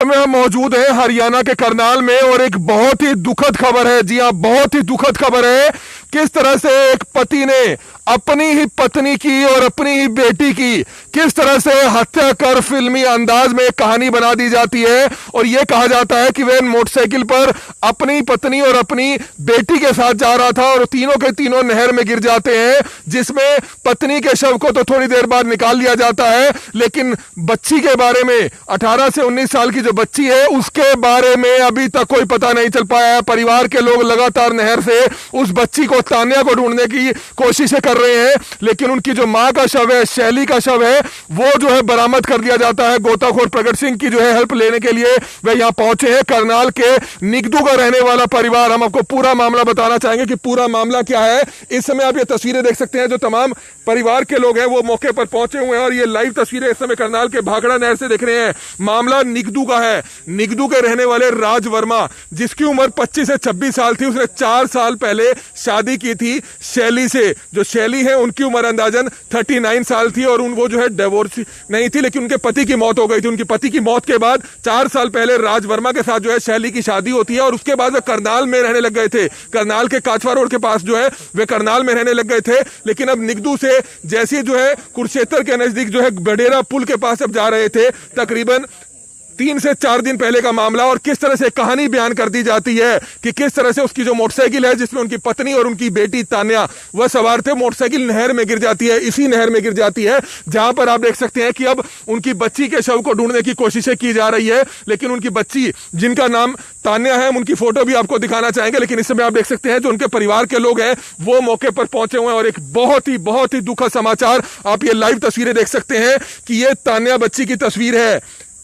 में हम मौजूद हैं हरियाणा के करनाल में और एक बहुत ही दुखद खबर है। जी हां, बहुत ही दुखद खबर है। किस तरह से एक पति ने अपनी ही पत्नी की और अपनी ही बेटी की किस तरह से हत्या कर फिल्मी अंदाज में कहानी बना दी जाती है और यह कहा जाता है कि वह मोटरसाइकिल पर अपनी पत्नी और अपनी बेटी के साथ जा रहा था और तीनों के तीनों नहर में गिर जाते हैं, जिसमें पत्नी के शव को तो थोड़ी देर बाद निकाल लिया जाता है, लेकिन बच्ची के बारे में 18 से 19 साल की जो बच्ची है उसके बारे में अभी तक कोई पता नहीं चल पाया है। परिवार के लोग लगातार नहर से उस बच्ची को, तान्या को ढूंढने की कोशिशें कर रहे हैं, लेकिन उनकी जो मां का शव है, शैली का शव है, वो जो है बरामद कर दिया जाता है। गोताखोर प्रगट सिंह की जो है हेल्प लेने के लिए वे यहां पहुंचे हैं। करनाल के निगदू का रहने वाला परिवार, हम आपको पूरा मामला बताना चाहेंगे कि पूरा मामला क्या है। इस समय आप ये तस्वीरें देख सकते हैं, जो तमाम परिवार के लोग हैं वो मौके पर पहुंचे हुए हैं और ये लाइव तस्वीरें इस समय करनाल के भाखड़ा नहर से देख रहे हैं। मामला निगदू का है। निगदू के रहने वाले राज वर्मा, जिसकी उम्र 25 से 26 साल थी, उसने 4 साल पहले शादी की थी शैली से। जो शैली है उनकी उम्र अंदाजन 39 साल थी और वो जो है डिवोर्स नहीं थी, लेकिन उनके पति की मौत हो गई थी। उनके पति की मौत के बाद 4 साल पहले राज वर्मा के साथ जो है शैली की शादी होती है और उसके बाद वे करनाल में रहने लग गए थे। करनाल के काचवा रोड के पास जो है वे करनाल में रहने लग गए थे, लेकिन अब निगदू से जैसे जो है कुरुक्षेत्र के नजदीक जो है बडेरा पुल के पास अब जा रहे थे, तकरीबन 3 से 4 दिन पहले का मामला। और किस तरह से कहानी बयान कर दी जाती है कि किस तरह से उसकी जो मोटरसाइकिल है जिसमें उनकी पत्नी और उनकी बेटी तान्या वह सवार थे, मोटरसाइकिल नहर में गिर जाती है। इसी नहर में गिर जाती है जहां पर आप देख सकते हैं कि अब उनकी बच्ची के शव को ढूंढने की कोशिशें की जा रही है, लेकिन उनकी बच्ची जिनका नाम तान्या है, हम उनकी फोटो भी आपको दिखाना चाहेंगे। लेकिन इस समय आप देख सकते हैं जो उनके परिवार के लोग हैं वो मौके पर पहुंचे हुए हैं और एक बहुत ही दुखद समाचार, आप ये लाइव तस्वीरें देख सकते हैं कि ये तान्या बच्ची की तस्वीर है।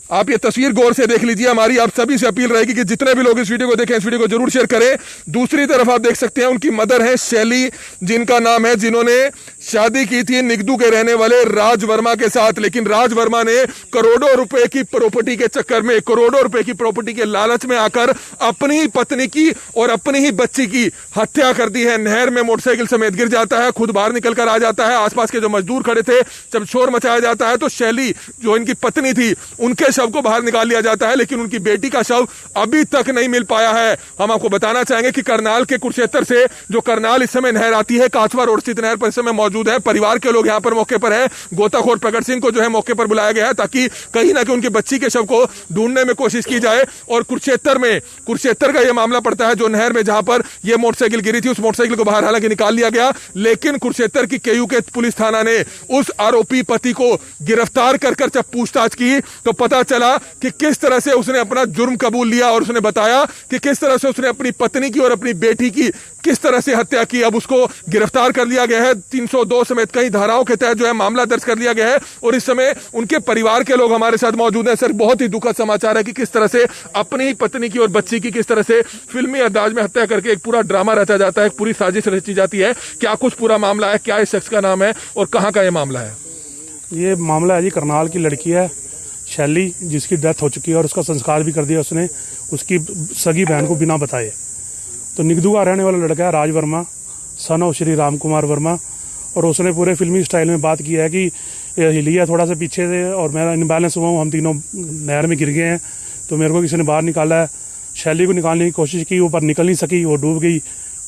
आप ये तस्वीर गौर से देख लीजिए। हमारी आप सभी से अपील रहेगी कि जितने भी लोग इस वीडियो को देखें, इस वीडियो को जरूर शेयर करें। दूसरी तरफ आप देख सकते हैं उनकी मदर है शैली, जिनका नाम है, जिन्होंने शादी की थी निगदू के रहने वाले राज वर्मा के साथ, लेकिन राज वर्मा ने करोड़ों रुपए की प्रॉपर्टी के चक्कर में, करोड़ों रुपए की प्रॉपर्टी के लालच में आकर अपनी ही पत्नी की और अपनी ही बच्ची की हत्या कर दी है। नहर में मोटरसाइकिल समेत गिर जाता है, खुद बाहर निकल कर आ जाता है। आसपास के जो मजदूर खड़े थे, जब शोर मचाया जाता है तो शैली जो इनकी पत्नी थी उनके शव को बाहर निकाल लिया जाता है, लेकिन उनकी बेटी का शव अभी तक नहीं मिल पाया है। हम आपको बताना चाहेंगे कि करनाल के कुरुक्षेत्र से जो करनाल इस समय नहर आती है, काचवा रोड स्थित नहर पर इस समय मौजूद है। परिवार के लोग यहां पर मौके पर है। गोताखोर प्रगट सिंह को जो है मौके पर बुलाया गया है ताकि कहीं ना कहीं उनकी बच्ची के शव को ढूंढने में कोशिश की जाए। और कुरुक्षेत्र का यह मामला पड़ता है, जो नहर में जहां पर यह मोटरसाइकिल गिरी थी, उस मोटरसाइकिल को बाहर हालांकि निकाल लिया गया, लेकिन कुरुक्षेत्र की केयू के पुलिस थाना ने उस आरोपी पति को गिरफ्तार कर जब पूछताछ की तो पता चला कि किस तरह से उसने अपना जुर्म कबूल लिया और उसने बताया कि किस तरह से उसने अपनी पत्नी की और अपनी बेटी की किस तरह से हत्या की। अब उसको गिरफ्तार कर लिया गया है। 302 समेत कई धाराओं के तहत जो है मामला दर्ज कर लिया गया है और इस समय उनके परिवार के लोग हमारे साथ मौजूद हैं। सर, बहुत ही दुखद समाचार है कि किस तरह से अपनी ही पत्नी की और बच्ची की किस तरह से फिल्मी अंदाज में हत्या करके एक पूरा ड्रामा रचा जाता है, एक पूरी साजिश रची जाती है। क्या कुछ पूरा मामला है, क्या इस शख्स का नाम है और कहाँ का यह मामला है? ये मामला है जी, करनाल की लड़की है शैली, जिसकी डेथ हो चुकी है और उसका संस्कार भी कर दिया उसने उसकी सगी बहन को बिना बताए। तो निगदू का रहने वाला लड़का है राज वर्मा, सन ऑफ श्री राम कुमार वर्मा, और उसने पूरे फिल्मी स्टाइल में बात की है कि हिलिया थोड़ा सा पीछे से और मेरा इनबैलेंस हुआ, हम तीनों नहर में गिर गए हैं, तो मेरे को किसी ने बाहर निकाला है। शैली को निकालने की कोशिश की, वो पर निकल नहीं सकी, वो डूब गई।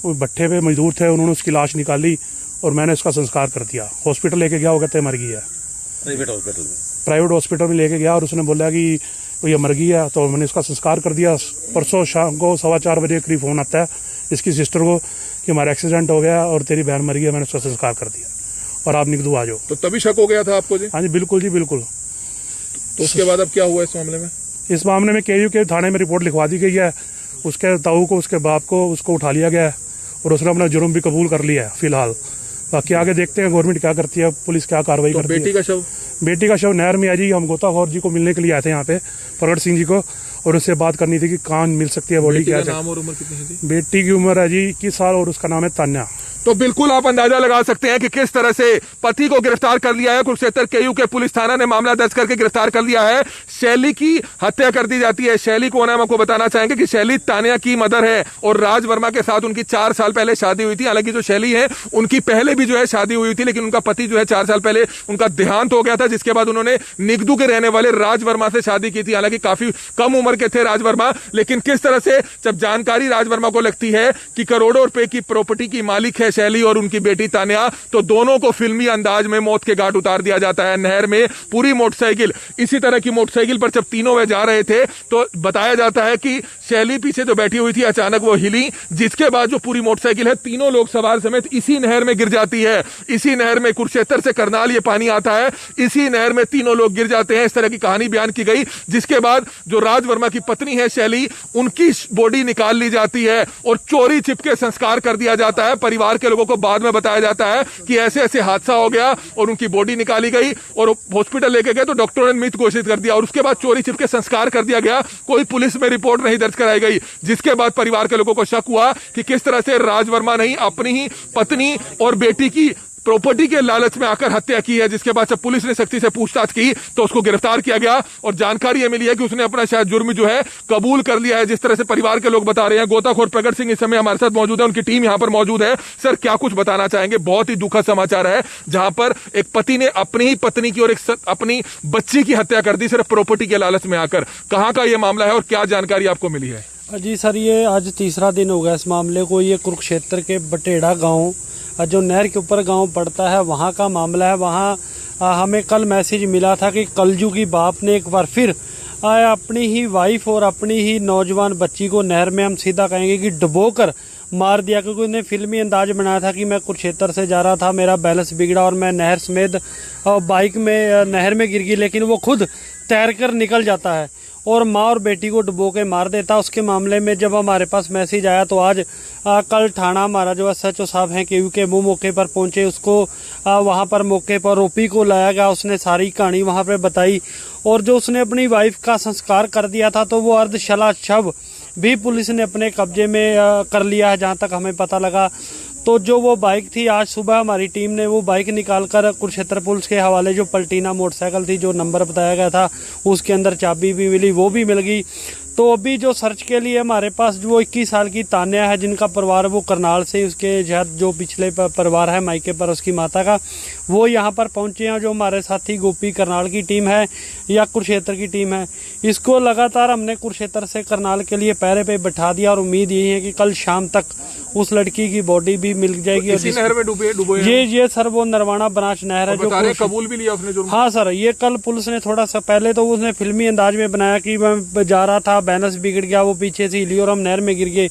वो भट्ठे पे मजदूर थे, उन्होंने उसकी लाश निकाली और मैंने उसका संस्कार कर दिया। हॉस्पिटल लेके गया, वो कहते मर गई है। प्राइवेट हॉस्पिटल में लेके गया और उसने बोला कि ये मर गई है, तो मैंने उसका संस्कार कर दिया। परसों शाम को 4:15 बजे करीब फोन आता है इसकी सिस्टर को कि हमारा एक्सीडेंट हो गया और तेरी बहन मर गई है, मैंने उसका संस्कार कर दिया और आप निगदू आ जाओ। तो तभी शक हो गया था आपको जी? हाँ जी, बिल्कुल जी, बिल्कुल। तो उसके बाद अब क्या हुआ इस मामले में? इस मामले में केयू के थाने में रिपोर्ट लिखवा दी गई है। उसके ताऊ को, उसके बाप को, उसको उठा लिया गया है और उसने अपना जुर्म भी कबूल कर लिया है फिलहाल। बाकी आगे देखते हैं गवर्नमेंट क्या करती है, पुलिस क्या कार्रवाई करती है। बेटी का शव नहर में आ जी, हम गोताखोर जी को मिलने के लिए आए थे यहाँ पे, प्रगट सिंह जी को, और उससे बात करनी थी कि कहाँ मिल सकती है बॉडी। क्या नाम और उम्र कितनी है? बेटी की उम्र है जी 21 साल और उसका नाम है तान्या। तो बिल्कुल आप अंदाजा लगा सकते हैं कि किस तरह से पति को गिरफ्तार कर लिया है। कुरुक्षेत्र केयू के पुलिस थाना ने मामला दर्ज करके गिरफ्तार कर लिया है। शैली की हत्या कर दी जाती है। शैली कौन है, हम आपको बताना चाहेंगे कि शैली तान्या की मदर है और राज वर्मा के साथ उनकी 4 साल पहले शादी हुई थी। हालांकि जो शैली है उनकी पहले भी जो है शादी हुई थी, लेकिन उनका पति जो है 4 साल पहले उनका देहांत हो गया था, जिसके बाद उन्होंने निगदू के रहने वाले राज वर्मा से शादी की थी। हालांकि काफी कम उम्र के थे राज वर्मा, लेकिन किस तरह से जब जानकारी राज वर्मा को लगती है कि करोड़ों रुपए की प्रॉपर्टी की मालिक है शैली और उनकी बेटी तान्या, तो दोनों को फिल्मी अंदाज में मौत के घाट उतार दिया जाता है नहर में। पूरी मोटरसाइकिल, इसी तरह की मोटरसाइकिल पर जब तीनों वे जा रहे थे तो बताया जाता है कि शैली पीछे जो बैठी हुई थी अचानक वो हिली, जिसके बाद जो पूरी मोटरसाइकिल है तीनों लोग सवार समेत इसी नहर में गिर जाती है। इसी नहर में कुरुक्षेत्र से करनाल ये पानी आता है, इसी नहर में तीनों लोग गिर जाते हैं। इस तरह की कहानी बयान की गई, जिसके बाद जो राज वर्मा की पत्नी है शैली, उनकी बॉडी निकाल ली जाती है और चोरी छिपके संस्कार कर दिया जाता है। परिवार के लोगों को बाद में बताया जाता है कि ऐसे ऐसे हादसा हो गया और उनकी बॉडी निकाली गई और हॉस्पिटल लेके गए तो डॉक्टरों ने मृत घोषित कर दिया और उसके बाद चोरी छिपके संस्कार कर दिया गया। कोई पुलिस में रिपोर्ट नहीं दर्ज कराई गई, जिसके बाद परिवार के लोगों को शक हुआ कि किस तरह से राज वर्मा ने अपनी ही पत्नी और बेटी की प्रॉपर्टी के लालच में आकर हत्या की है। जिसके बाद जब पुलिस ने सख्ती से पूछताछ की तो उसको गिरफ्तार किया गया और जानकारी यह मिली है कि उसने अपना शायद जुर्म जो है कबूल कर लिया है, जिस तरह से परिवार के लोग बता रहे हैं। गोताखोर प्रगट सिंह इस समय हमारे साथ मौजूद है, उनकी टीम यहां पर मौजूद है। सर, क्या कुछ बताना चाहेंगे? बहुत ही दुखद समाचार है, जहां पर एक पति ने अपनी ही पत्नी की और एक अपनी बच्ची की हत्या कर दी सिर्फ प्रॉपर्टी के लालच में आकर। कहां का यह मामला है और क्या जानकारी आपको मिली है? जी सर, ये आज तीसरा दिन हो गया इस मामले को। ये कुरुक्षेत्र के बटेड़ा गांव, जो नहर के ऊपर गांव पड़ता है, वहां का मामला है। वहां हमें कल मैसेज मिला था कि कलजू की बाप ने एक बार फिर अपनी ही वाइफ और अपनी ही नौजवान बच्ची को नहर में, हम सीधा कहेंगे कि डुबोकर मार दिया, क्योंकि उसने फिल्मी अंदाज बनाया था कि मैं कुरुक्षेत्र से जा रहा था, मेरा बैलेंस बिगड़ा और मैं नहर समेत बाइक में नहर में गिर गई, लेकिन वो खुद तैरकर निकल जाता है और माँ और बेटी को डुबो के मार देता। उसके मामले में जब हमारे पास मैसेज आया तो आज कल थाना हमारा जो SHO साहब हैं केयू के, वो मौके पर पहुंचे। उसको वहां पर मौके पर ओपी को लाया गया, उसने सारी कहानी वहां पर बताई और जो उसने अपनी वाइफ का संस्कार कर दिया था तो वो अर्धशला शव भी पुलिस ने अपने कब्जे में कर लिया है, जहां तक हमें पता लगा। तो जो वो बाइक थी, आज सुबह हमारी टीम ने वो बाइक निकालकर कुरुक्षेत्र पुलिस के हवाले, जो पलटीना मोटरसाइकिल थी, जो नंबर बताया गया था, उसके अंदर चाबी भी मिली, वो भी मिल गई। तो अभी जो सर्च के लिए हमारे पास जो 21 साल की तान्या है, जिनका परिवार वो करनाल से, उसके जो पिछले परिवार है मायके पर उसकी माता का, वो यहाँ पर पहुंचे हैं। जो हमारे साथी गोपी करनाल की टीम है या कुरुक्षेत्र की टीम है, इसको लगातार हमने कुरुक्षेत्र से करनाल के लिए पहरे पे बैठा दिया और उम्मीद यही है कि कल शाम तक उस लड़की की बॉडी भी मिल जाएगी। इसी नहर में डूबे ये सर वो नरवाना बनाच नहर है, जो कबूल भी लिया उसने जुर्म। हाँ सर, ये कल पुलिस ने थोड़ा सा पहले तो उसने फिल्मी अंदाज में बनाया कि मैं जा रहा था, बैलेंस बिगड़ गया, वो पीछे से हिली और हम नहर में गिर गए।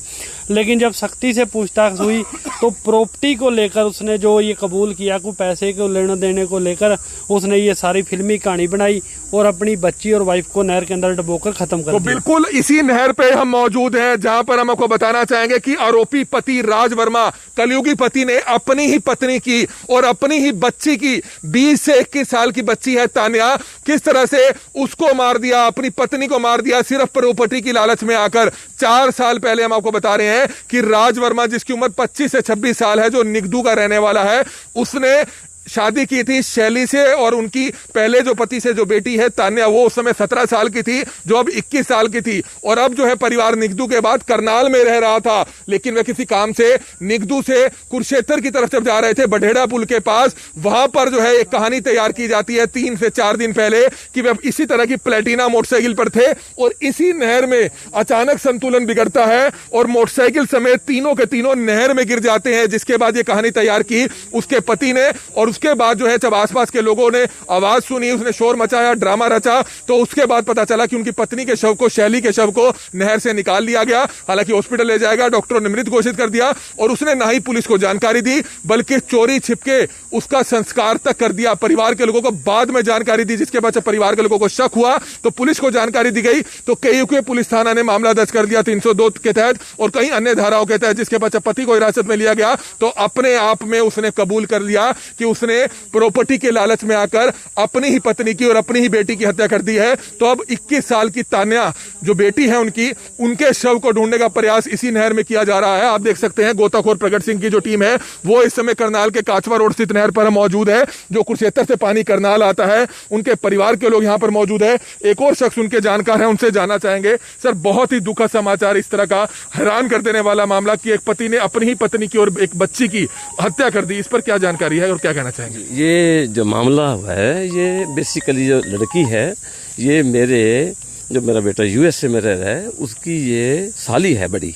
लेकिन जब सख्ती से पूछताछ हुई तो प्रॉपर्टी को लेकर उसने जो ये कबूल किया कि पैसे को लेने देने को लेकर उसने ये सारी फिल्मी कहानी बनाई और अपनी बच्ची और वाइफ को नहर के अंदर डुबोकर खत्म कर दिया। तो बिल्कुल इसी नहर पे हम मौजूद हैं, जहां पर हम आपको बताना चाहेंगे कि आरोपी पति राज वर्मा, कलयुगी पति ने अपनी ही पत्नी की और अपनी ही बच्ची की, 20 से 21 साल की बच्ची है तान्या, किस तरह से उसको मार दिया, अपनी पत्नी को मार दिया सिर्फ प्रॉपर्टी की लालच में आकर। 4 साल पहले हम आपको बता रहे हैं कि राज वर्मा, जिसकी उम्र 25 से 26 साल है, जो निगदू का रहने वाला है, उसने शादी की थी शैली से और उनकी पहले जो पति से जो बेटी है तान्या, वो उस समय 17 साल की थी, जो अब 21 साल की थी। और अब जो है परिवार निगदू के बाद करनाल में रह रहा था, लेकिन वह किसी काम से निगदू से कुरुक्षेत्र की तरफ जब जा रहे थे बढेड़ा पुल के पास, वहां पर जो है एक कहानी तैयार की जाती है 3 से 4 दिन पहले कि वे इसी तरह की प्लेटिना मोटरसाइकिल पर थे और इसी नहर में अचानक संतुलन बिगड़ता है और मोटरसाइकिल समेत तीनों के तीनों नहर में गिर जाते हैं। जिसके बाद ये कहानी तैयार की उसके पति ने और उसके बाद जो है जब आसपास के लोगों ने आवाज सुनी, उसने शोर मचाया, ड्रामा रचा, तो उसके बाद पता चला कि उनकी पत्नी के शव को, शैली के शव को नहर से निकाल लिया गया। हालांकि हॉस्पिटल ले जाएगा, डॉक्टरों ने मृत घोषित कर दिया और उसने ना ही पुलिस को जानकारी दी बल्कि चोरी छिपके उसका संस्कार तक कर दिया। परिवार के लोगों को बाद में जानकारी दी, जिसके बाद जब परिवार के लोगों को शक हुआ तो पुलिस को जानकारी दी गई, तो केयू के पुलिस थाना ने मामला दर्ज कर दिया 302 के तहत और कई अन्य धाराओं के तहत। जिसके बाद जब पति को हिरासत में लिया गया तो अपने आप में उसने कबूल कर लिया कि उसने उसने प्रॉपर्टी के लालच में आकर अपनी ही पत्नी की और अपनी ही बेटी की हत्या कर दी है। तो अब 21 साल की तान्या जो बेटी है उनके शव को ढूंढने का प्रयास इसी नहर में किया जा रहा है। आप देख सकते हैं गोताखोर प्रगट सिंह की जो टीम है वो इस समय करनाल के काचवा रोड स्थित नहर पर मौजूद है। जो कुरुक्षेत्र से पानी करनाल आता है, उनके परिवार के लोग यहां पर मौजूद है। एक और शख्स उनके जानकार हैं, उनसे जानना चाहेंगे। सर, बहुत ही दुखद समाचार, इस तरह का हैरान कर देने वाला मामला कि एक पति ने अपनी ही पत्नी की और एक बच्ची की हत्या कर दी, इस पर क्या जानकारी है और क्या कहना चाहेंगे? ये जो मामला हुआ है, ये बेसिकली जो लड़की है, ये मेरा बेटा यूएसए में रह रहा है, उसकी ये साली है बड़ी।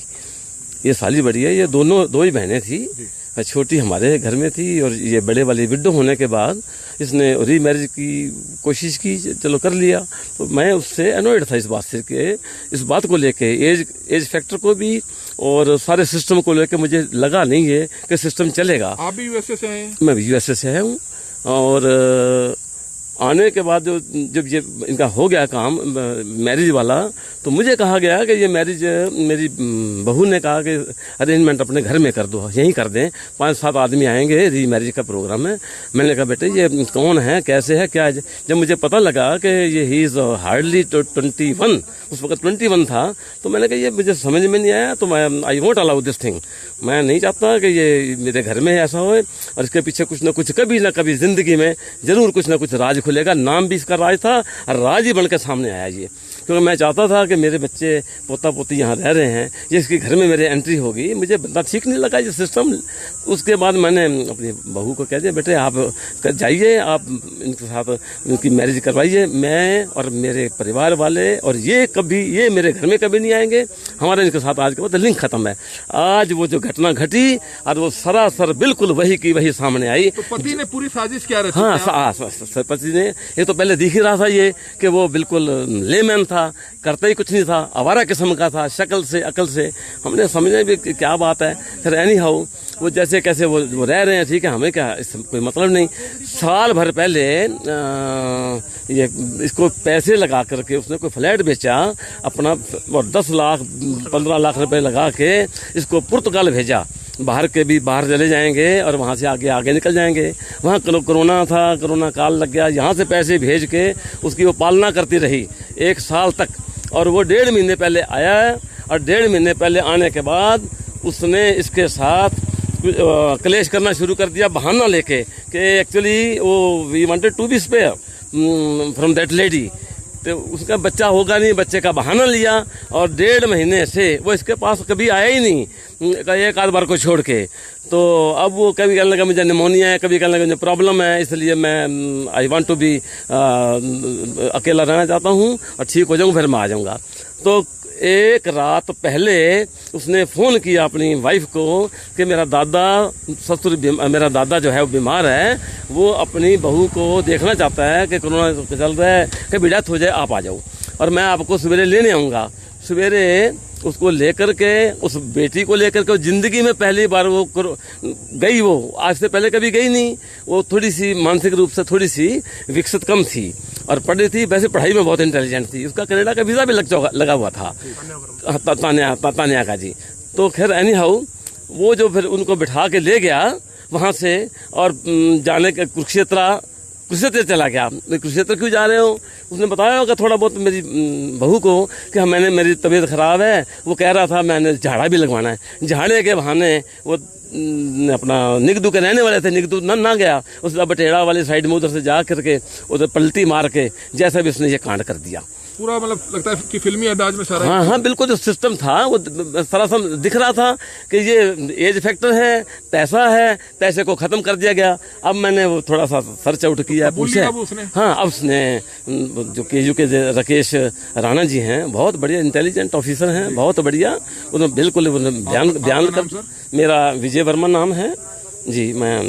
ये साली बड़ी है। ये दो ही बहनें थी। छोटी हमारे घर में थी और ये बड़े वाली विडो होने के बाद इसने रीमैरिज की कोशिश की, चलो कर लिया। तो मैं उससे अनॉयड था इस बात से कि इस बात को लेके एज फैक्टर को भी और सारे सिस्टम को लेके मुझे लगा नहीं है कि सिस्टम चलेगा। आप भी यूएसए से हैं? मैं यूएसए से हूँ। और आने के बाद जब ये इनका हो गया काम मैरिज वाला, तो मुझे कहा गया कि ये मैरिज, मेरी बहू ने कहा कि अरेंजमेंट अपने घर में कर दो, यहीं कर दें, 5-7 आदमी आएंगे, री मैरिज का प्रोग्राम है। मैंने कहा बेटे ये कौन है, कैसे है, क्या है? जब मुझे पता लगा कि ये ही इज़ हार्डली 21, उस वक्त 21 था, तो मैंने कहा ये मुझे समझ में नहीं आया, तो मैं I won't allow this thing. मैं नहीं चाहता कि ये मेरे घर में ऐसा हो, और इसके पीछे कुछ ना कुछ कभी ना कभी जिंदगी में जरूर कुछ ना कुछ राज खुलेगा। नाम भी इसका राज था और राज ही बन के सामने आया ये, क्योंकि मैं चाहता था कि मेरे बच्चे पोता पोती यहाँ रह रहे हैं, ये इसके घर में मेरे एंट्री होगी, मुझे बंदा ठीक नहीं लगा ये सिस्टम। उसके बाद मैंने अपनी बहू को कह दिया बेटे आप जाइए, आप इनके साथ इनकी मैरिज करवाइए, मैं और मेरे परिवार वाले और ये मेरे घर में कभी नहीं आएंगे, हमारे इनके साथ आज के बाद लिंक खत्म है। आज वो जो घटना घटी और वो सरासर बिल्कुल वही की वही सामने आई। तो पति ने पूरी साजिश क्या रची? हाँ, पति ने, ये तो पहले दिख ही रहा था ये कि वो बिल्कुल लेमैन था, करता ही कुछ नहीं था, आवारा किस्म का था, शक्ल से अकल से। हमने समझा भी क्या बात है। फिर एनी हाउ वो जैसे कैसे वो रह रहे हैं, ठीक है, हमें क्या इससे कोई मतलब नहीं। साल भर पहले ये इसको पैसे लगा करके उसने कोई फ्लैट बेचा अपना, और 10 लाख 15 लाख रुपए लगा के इसको पुर्तगाल भेजा। बाहर चले जाएंगे और वहाँ से आगे निकल जाएंगे। वहाँ कोरोना था, कोरोना काल लग गया, यहाँ से पैसे भेज के उसकी वो पालना करती रही 1 साल तक। और वो 1.5 महीने पहले आया, और 1.5 महीने पहले आने के बाद उसने इसके साथ क्लेश करना शुरू कर दिया, बहाना लेके कि एक्चुअली वो we wanted to be spare from that lady. तो उसका बच्चा होगा नहीं, बच्चे का बहाना लिया, और 1.5 महीने से वो इसके पास कभी आया ही नहीं, एक आध बार को छोड़ के। तो अब वो कभी कहने लगा मुझे निमोनिया है, कभी कहने लगा मुझे प्रॉब्लम है, इसलिए मैं आई वांट टू बी अकेला रहना चाहता हूँ और ठीक हो जाऊँ फिर मैं आ जाऊँगा। तो एक रात पहले उसने फ़ोन किया अपनी वाइफ को कि मेरा दादा जो है वो बीमार है, वो अपनी बहू को देखना चाहता है कि कोरोना चल रहा है, कि डेथ हो जाए, आप आ जाओ और मैं आपको सवेरे लेने आऊँगा। सवेरे उसको लेकर के, उस बेटी को लेकर के जिंदगी में पहली बार वो गई। वो आज से पहले कभी गई नहीं। वो थोड़ी सी मानसिक रूप से थोड़ी सी विकसित कम थी और पढ़ रही थी, वैसे पढ़ाई में बहुत इंटेलिजेंट थी। उसका कनाडा का वीज़ा भी लगा हुआ था, तान्या का जी। तो खैर एनी हाउ वो जो फिर उनको बिठा के ले गया वहाँ से, और जाने के कुरुक्षेत्र चला गया। कुरुक्षेत्र क्यों जा रहे हो? उसने बताया होगा थोड़ा बहुत मेरी बहू को कि मेरी तबीयत खराब है। वो कह रहा था मैंने झाड़ा भी लगवाना है। झाड़े के बहाने वो अपना निगदू के रहने वाले थे, निगदू ना गया, उसने बटेड़ा वाली साइड में उधर से जा करके उधर पलटी मार के जैसा भी उसने ये कांड कर दिया। पूरा मतलब लगता है कि फिल्मी अंदाज में सारा। हाँ, बिल्कुल जो सिस्टम था वो सरासर दिख रहा था कि ये एज फैक्टर है, पैसा है, पैसे को खत्म कर दिया गया। अब मैंने वो थोड़ा सा सर्च आउट किया, पूछे। हाँ, अब उसने जो केजू के राकेश राणा जी हैं, बहुत बढ़िया इंटेलिजेंट ऑफिसर हैं, बहुत बढ़िया, उन्होंने बिल्कुल बयान कर। मेरा विजय वर्मा नाम है जी। मैं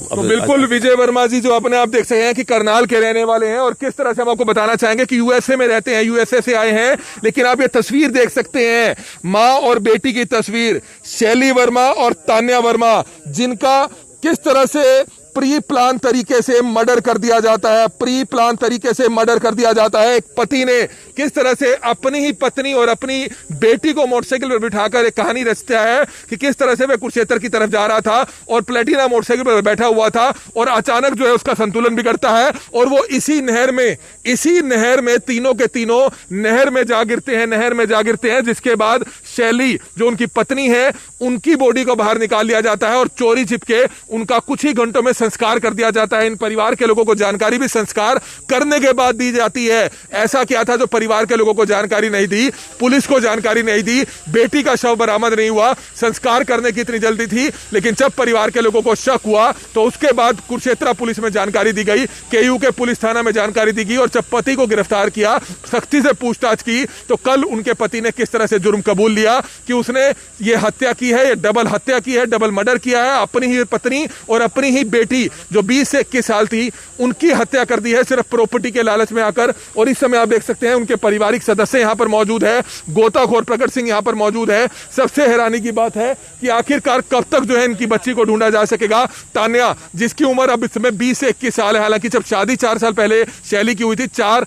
तो बिल्कुल विजय वर्मा जी जो अपने आप देख सकते हैं कि करनाल के रहने वाले हैं, और किस तरह से हम आपको बताना चाहेंगे कि यूएसए में रहते हैं, यूएसए से आए हैं। लेकिन आप ये तस्वीर देख सकते हैं, माँ और बेटी की तस्वीर, शैली वर्मा और तान्या वर्मा, जिनका किस तरह से प्री प्लान तरीके से मर्डर कर दिया जाता है, प्री प्लान तरीके से मर्डर कर दिया जाता है। एक पति ने किस तरह से अपनी ही पत्नी और अपनी बेटी को मोटरसाइकिल पर बिठाकर एक कहानी रचता है कि किस तरह से वह कुरुक्षेत्र की तरफ जा रहा था और प्लेटिना मोटरसाइकिल पर बैठा हुआ था और अचानक जो है उसका संतुलन बिगड़ता है और वो इसी नहर में तीनों के तीनों नहर में जा गिरते हैं, जिसके बाद शैली जो उनकी पत्नी है उनकी बॉडी को बाहर निकाल लिया जाता है और चोरी छिपके उनका कुछ ही घंटों में संस्कार कर दिया जाता है। इन परिवार के लोगों को जानकारी भी संस्कार करने के बाद दी जाती है। ऐसा क्या था जो परिवार के लोगों को जानकारी नहीं दी, पुलिस को जानकारी नहीं दी, बेटी का शव बरामद नहीं हुआ, संस्कार करने की इतनी जल्दी थी, लेकिन जब परिवार के लोगों को शक हुआ तो उसके बाद कुरुक्षेत्र पुलिस में जानकारी दी गई, केयू के पुलिस थाना में जानकारी दी गई और जब पति को गिरफ्तार किया, सख्ती से पूछताछ की, तो कल उनके पति ने किस तरह से जुर्म कबूल लिया कि उसने ये हत्या की है, ये डबल हत्या की है, डबल मर्डर किया है, अपनी ही पत्नी और अपनी ही बेटी जो 20 से 21 साल थी उनकी हत्या कर दी है सिर्फ प्रॉपर्टी के लालच में आकर। और इस समय आप देख सकते हैं उनके पारिवारिक सदस्य यहां पर मौजूद है, गोताखोर प्रकट सिंह यहां पर मौजूद है। सबसे हैरानी की बात है कि आखिरकार कब तक जो है इनकी बच्ची को ढूंढा जा सकेगा। तान्या जिसकी उम्र अब इस समय 20 से 21 साल है, हालांकि जब शादी 4 साल पहले शैली की हुई थी, 4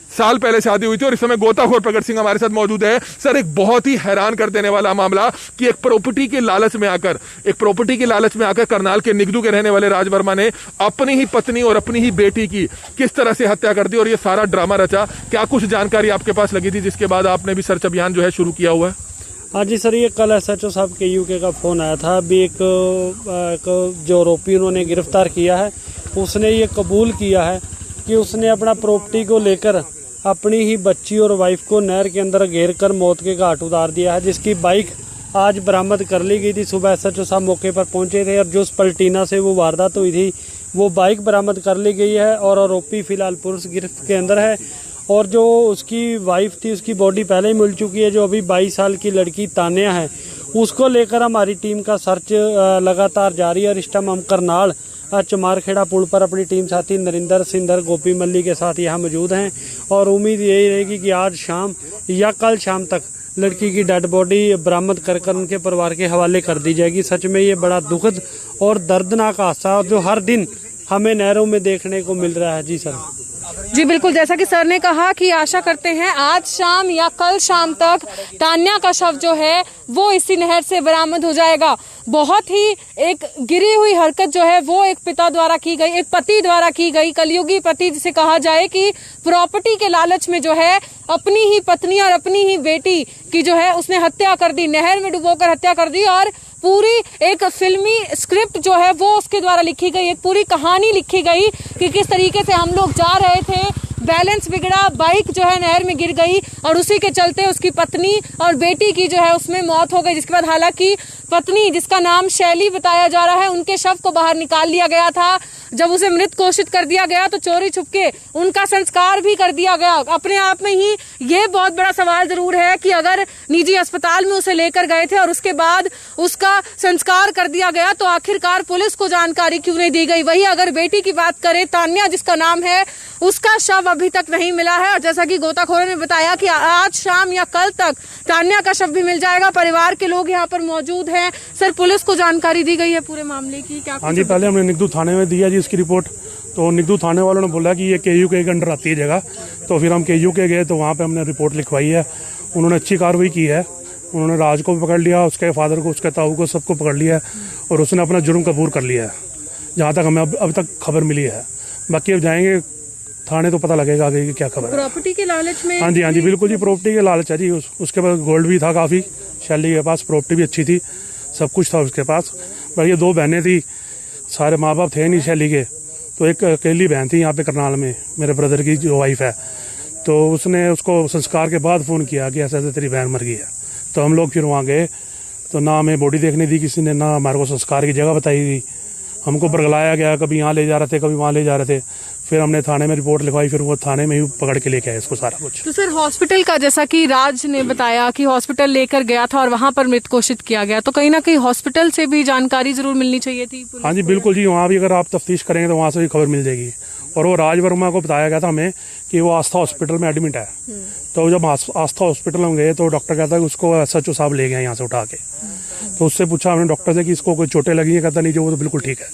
साल पहले शादी हुई थी और इस समय गोताखोर प्रकट सिंह हमारे साथ मौजूद है। सर, एक बहुत ही हैरान कर देने वाला मामला कि एक प्रॉपर्टी के लालच में आकर करनाल के निगदू के रहने वाले राज वर्मा ने अपनी ही पत्नी और अपनी ही बेटी की किस तरह से हत्या कर दी और ये सारा ड्रामा रचा। क्या कुछ जानकारी आपके पास लगी थी जिसके बाद आपने भी सर्च अभियान जो है शुरू किया हुआ है? हाँ जी सर, ये कल SHO साहब के UK का फ़ोन आया था। अभी एक जो आरोपी उन्होंने गिरफ्तार किया है उसने ये कबूल किया है कि उसने अपना प्रॉपर्टी को लेकर अपनी ही बच्ची और वाइफ को नहर के अंदर घेर कर मौत के घाट उतार दिया है, जिसकी बाइक आज बरामद कर ली गई थी। सुबह SHO साहब मौके पर पहुंचे थे और जो उस पलटीना से वो वारदात हुई थी वो बाइक बरामद कर ली गई है और आरोपी फिलहाल पुलिस गिरफ्त के अंदर है। और जो उसकी वाइफ थी उसकी बॉडी पहले ही मिल चुकी है। जो अभी 22 साल की लड़की तान्या है उसको लेकर हमारी टीम का सर्च लगातार जारी है और इस टाइम हम करनाल चमारखेड़ा पुल पर अपनी टीम साथी नरिंदर सिंधर गोपी मल्ली के साथ यहाँ मौजूद हैं और उम्मीद यही रहेगी कि आज शाम या कल शाम तक लड़की की डेड बॉडी बरामद कर उनके परिवार के हवाले कर दी जाएगी। सच में ये बड़ा दुखद और दर्दनाक हादसा जो हर दिन हमें नहरों में देखने को मिल रहा है। जी सर। जी बिल्कुल, जैसा कि सर ने कहा कि आशा करते हैं आज शाम या कल शाम तक तान्या का शव जो है वो इसी नहर से बरामद हो जाएगा। बहुत ही एक गिरी हुई हरकत जो है वो एक पिता द्वारा की गई, एक पति द्वारा की गई, कलयुगी पति जिसे कहा जाए कि प्रॉपर्टी के लालच में जो है अपनी ही पत्नी और अपनी ही बेटी की जो है उसने हत्या कर दी, नहर में डुबोकर हत्या कर दी और पूरी एक फिल्मी स्क्रिप्ट जो है वो उसके द्वारा लिखी गई, एक पूरी कहानी लिखी गई कि किस तरीके से हम लोग जा रहे थे, बैलेंस बिगड़ा, बाइक जो है नहर में गिर गई और उसी के चलते उसकी पत्नी और बेटी की जो है उसमें मौत हो गई। जिसके बाद हालांकि पत्नी जिसका नाम शैली बताया जा रहा है उनके शव को बाहर निकाल लिया गया था। जब उसे मृत घोषित कर दिया गया तो चोरी छुपके उनका संस्कार भी कर दिया गया। अपने आप में ही ये बहुत बड़ा सवाल जरूर है कि अगर निजी अस्पताल में उसे लेकर गए थे और उसके बाद उसका संस्कार कर दिया गया तो आखिरकार पुलिस को जानकारी क्यों नहीं दी गई। वही अगर बेटी की बात करें, तान्या जिसका नाम है, उसका शव अभी तक नहीं मिला है और जैसा कि गोताखोरों ने बताया कि आज शाम या कल तक तान्या का शव भी मिल जाएगा। परिवार के लोग यहाँ पर मौजूद हैं। सर, पुलिस को जानकारी दी गई है पूरे मामले की? क्या हाँ जी, पहले हमने निगदू थाने में दिया जी इसकी रिपोर्ट, तो निगदू थाने वालों ने बोला कि ये KU के अंडर आती है जगह, तो फिर हम KU के गए तो वहाँ पे हमने रिपोर्ट लिखवाई है। उन्होंने अच्छी कार्रवाई की है, उन्होंने राज को भी पकड़ लिया, उसके फादर को, उसके ताऊ को, सबको पकड़ लिया है और उसने अपना जुर्म कबूल कर लिया है जहाँ तक हमें अब तक खबर मिली है। बाकी अब जाएंगे थाने तो पता लगेगा आगे की क्या खबर है। प्रॉपर्टी के लालच में? हाँ जी बिल्कुल जी, प्रॉपर्टी के लालच है जी। उसके पास गोल्ड भी था काफ़ी, शैली के पास प्रॉपर्टी भी अच्छी थी, सब कुछ था उसके पास। पर ये 2 बहनें थी, सारे माँ बाप थे नहीं शैली के, तो एक अकेली बहन थी यहाँ पे करनाल में, मेरे ब्रदर की जो वाइफ है, तो उसने उसको संस्कार के बाद फ़ोन किया कि ऐसे ऐसे तेरी बहन मर गई है। तो हम लोग फिर वहाँ गए तो ना हमें बॉडी देखने दी किसी ने, ना हमारे को संस्कार की जगह बताई गई, हमको बरगलाया गया, कभी यहाँ ले जा रहे थे कभी वहाँ ले जा रहे थे। फिर हमने थाने में रिपोर्ट लिखवाई, फिर वो थाने में ही पकड़ के लेके आए इसको सारा कुछ। तो सर, हॉस्पिटल का जैसा कि राज ने बताया कि हॉस्पिटल लेकर गया था और वहां पर मृत घोषित किया गया, तो कहीं ना कहीं हॉस्पिटल से भी जानकारी जरूर मिलनी चाहिए थी। हाँ जी बिल्कुल जी, वहाँ भी अगर आप तफ्तीश करेंगे तो वहाँ से भी खबर मिल जाएगी। और वो राज वर्मा को बताया गया था हमें कि वो आस्था हॉस्पिटल में एडमिट है, तो जब आस्था हॉस्पिटल में गए तो डॉक्टर कहता है कि उसको SHO साहब ले गए यहाँ से उठा के। तो उससे पूछा हमने डॉक्टर से कि इसको कोई चोटें लगी है, कहता नहीं जो वो तो बिल्कुल ठीक है।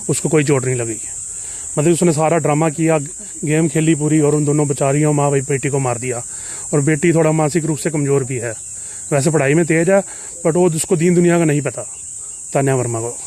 उसको कोई चोट नहीं लगी। मतलब उसने सारा ड्रामा किया, गेम खेली पूरी और उन दोनों बेचारियों माँ भाई बेटी को मार दिया। और बेटी थोड़ा मानसिक रूप से कमज़ोर भी है, वैसे पढ़ाई में तेज है बट वो उसको दीन दुनिया का नहीं पता, तान्या वर्मा को।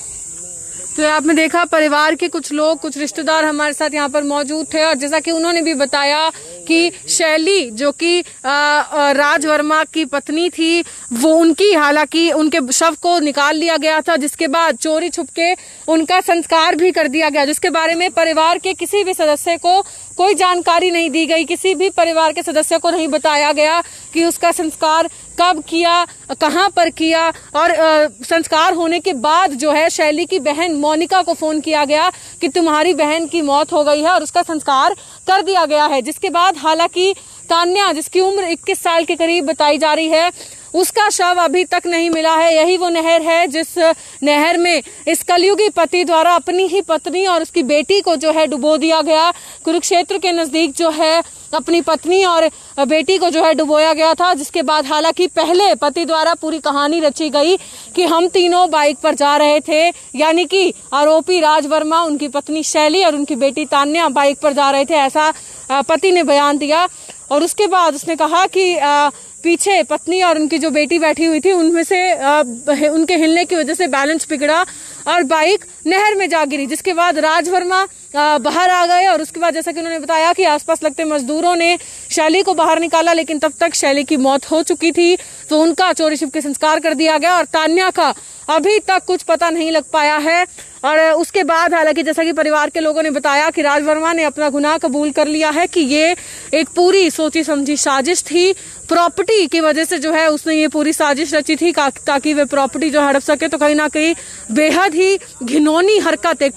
तो आपने देखा परिवार के कुछ लोग, कुछ रिश्तेदार हमारे साथ यहाँ पर मौजूद थे और जैसा कि उन्होंने भी बताया कि शैली जो कि राज वर्मा की पत्नी थी, वो उनकी हालांकि उनके शव को निकाल लिया गया था, जिसके बाद चोरी छुपके उनका संस्कार भी कर दिया गया, जिसके बारे में परिवार के किसी भी सदस्य को कोई जानकारी नहीं दी गई। किसी भी परिवार के सदस्य को नहीं बताया गया कि उसका संस्कार कब किया, कहां पर किया। और संस्कार होने के बाद जो है शैली की बहन मोनिका को फोन किया गया कि तुम्हारी बहन की मौत हो गई है और उसका संस्कार कर दिया गया है। जिसके बाद हालांकि तान्या, जिसकी उम्र 21 साल के करीब बताई जा रही है, उसका शव अभी तक नहीं मिला है। यही वो नहर है जिस नहर में इस कलयुगी पति द्वारा अपनी ही पत्नी और उसकी बेटी को जो है डुबो दिया गया। कुरुक्षेत्र के नजदीक जो है अपनी पत्नी और बेटी को जो है डुबोया गया था, जिसके बाद हालांकि पहले पति द्वारा पूरी कहानी रची गई कि हम तीनों बाइक पर जा रहे थे, यानी कि आरोपी राज वर्मा, उनकी पत्नी शैली और उनकी बेटी तान्या बाइक पर जा रहे थे, ऐसा पति ने बयान दिया। और उसके बाद उसने कहा कि पीछे पत्नी और उनकी जो बेटी बैठी हुई थी उनमें से उनके हिलने की वजह से बैलेंस बिगड़ा और बाइक नहर में जा गिरी, जिसके बाद राज वर्मा बाहर आ गए। और उसके बाद जैसा कि उन्होंने बताया कि आसपास लगते मजदूरों ने शैली को बाहर निकाला, लेकिन तब तक शैली की मौत हो चुकी थी, तो उनका चोरी छिपके संस्कार कर दिया गया और तान्या का अभी तक कुछ पता नहीं लग पाया है। और उसके बाद हालांकि जैसा कि परिवार के लोगों ने बताया कि राज वर्मा ने अपना गुनाह कबूल कर लिया है कि ये एक पूरी सोची समझी साजिश थी। प्रॉपर्टी की वजह से जो है उसने ये पूरी साजिश रची थी ताकि वे प्रॉपर्टी जो हड़प सके। तो कहीं ना कहीं बेहद ही घिनौनी हरकत एक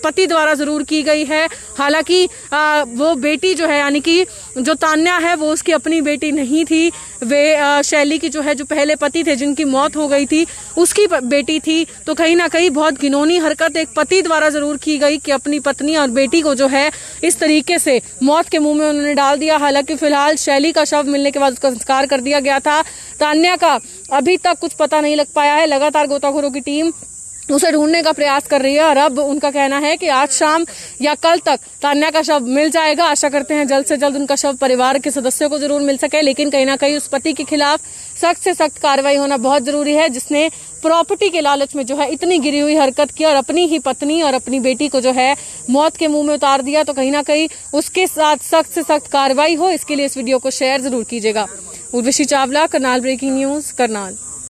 पति द्वारा जरूर की गई है। हालांकि वो बेटी जो है, यानी कि जो तान्या है, वो उसकी अपनी बेटी नहीं थी, वे शैली की जो है, जो पहले पति थे जिनकी मौत हो गई थी, उसकी बेटी थी। तो कहीं ना कहीं बहुत घिनौनी हरकत एक पति द्वारा जरूर की गई कि अपनी पत्नी और बेटी को जो है इस तरीके से मौत के मुंह में उन्होंने डाल दिया। हालांकि फिलहाल शैली का शव मिलने के बाद उसका संस्कार कर दिया गया था। तान्या का अभी तक कुछ पता नहीं लग पाया है। लगातार गोताखोरों की टीम उसे ढूंढने का प्रयास कर रही है और अब उनका कहना है कि आज शाम या कल तक तान्या का शव मिल जाएगा। आशा करते हैं जल्द से जल्द उनका शव परिवार के सदस्यों को जरूर मिल सके, लेकिन कहीं ना कहीं उस पति के खिलाफ सख्त से सख्त कार्रवाई होना बहुत जरूरी है, जिसने प्रॉपर्टी के लालच में जो है इतनी गिरी हुई हरकत की और अपनी ही पत्नी और अपनी बेटी को जो है मौत के मुंह में उतार दिया। तो कहीं ना कहीं उसके साथ सख्त से सख्त कार्रवाई हो, इसके लिए इस वीडियो को शेयर जरूर कीजिएगा। Urvashi Chawla, Karnal breaking news, Karnal.